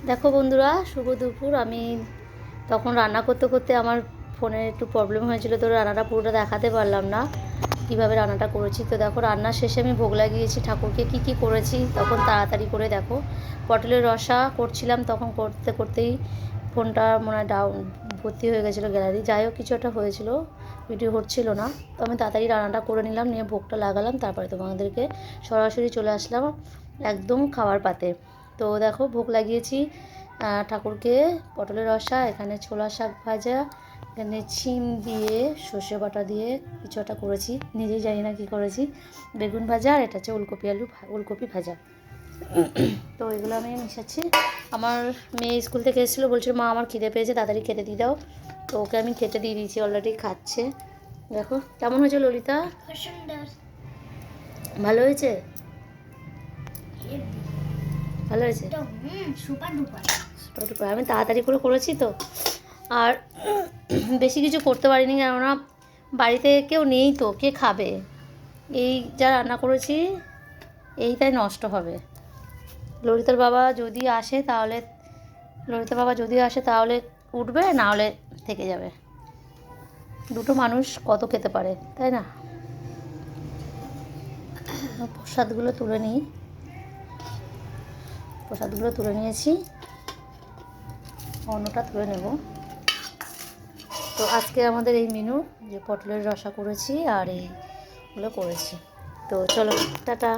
দেখো বন্ধুরা, শুভ দুপুর। আমি তখন রান্না করতে করতে আমার ফোনে একটু প্রবলেম হয়েছিল, তো রান্নাটা পুরোটা দেখাতে পারলাম না কীভাবে রান্নাটা করেছি। তো দেখো, রান্নার শেষে আমি ভোগ লাগিয়েছি ঠাকুরকে। কি কি করেছি তখন তাড়াতাড়ি করে দেখো। পটলের রসা করছিলাম, তখন করতে করতেই ফোনটা মনে হয় ডাউন ভর্তি হয়ে গেছিলো গ্যালারি। যাই হোক, কিছু একটা হয়েছিল, ভিডিও হচ্ছিল না। তো আমি তাড়াতাড়ি রান্নাটা করে নিলাম, নিয়ে ভোগটা লাগালাম, তারপরে তোমাদেরকে সরাসরি চলে আসলাম একদম খাওয়ার পাতে। তো দেখো, ভোগ লাগিয়েছি ঠাকুরকে। পটলের রসা, এখানে ছোলা শাক ভাজা, এখানে শিম দিয়ে সর্ষে বাটা দিয়ে কিছু একটা করেছি, নিজেই জানি না কী করেছি, বেগুন ভাজা, আর এটা হচ্ছে ওলকপি ভাজা। তো এগুলো আমি মিশাচ্ছি। আমার মেয়ে স্কুল থেকে এসেছিলো, বলছে মা আমার খিদে পেয়েছে, তাড়াতাড়ি খেতে দিয়ে দাও। তো ওকে আমি খেতে দিয়ে দিয়েছি, অলরেডি খাচ্ছে। দেখো কেমন হয়েছে ললিতা? ভালো হয়েছে? ভালো হয়েছে, সুপার ডুপার। আমি তাড়াতাড়ি করে করেছি তো, আর বেশি কিছু করতে পারিনি, কেননা বাড়িতে কেউ নেই, তো কে খাবে? এই যা রান্না করেছি এইটাই নষ্ট হবে। ললিতার বাবা যদি আসে তাহলে উঠবে, না হলে থেকে যাবে। দুটো মানুষ কত খেতে পারে, তাই না? প্রসাদগুলো তুলে নিয়েছি, অন্যটা তুলে নেব। তো আজকে আমাদের এই মেনু, যে পটলের রসা করেছি আর এইগুলো করেছি। তো চলো, টাটা।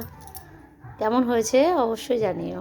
কেমন হয়েছে অবশ্যই জানিও।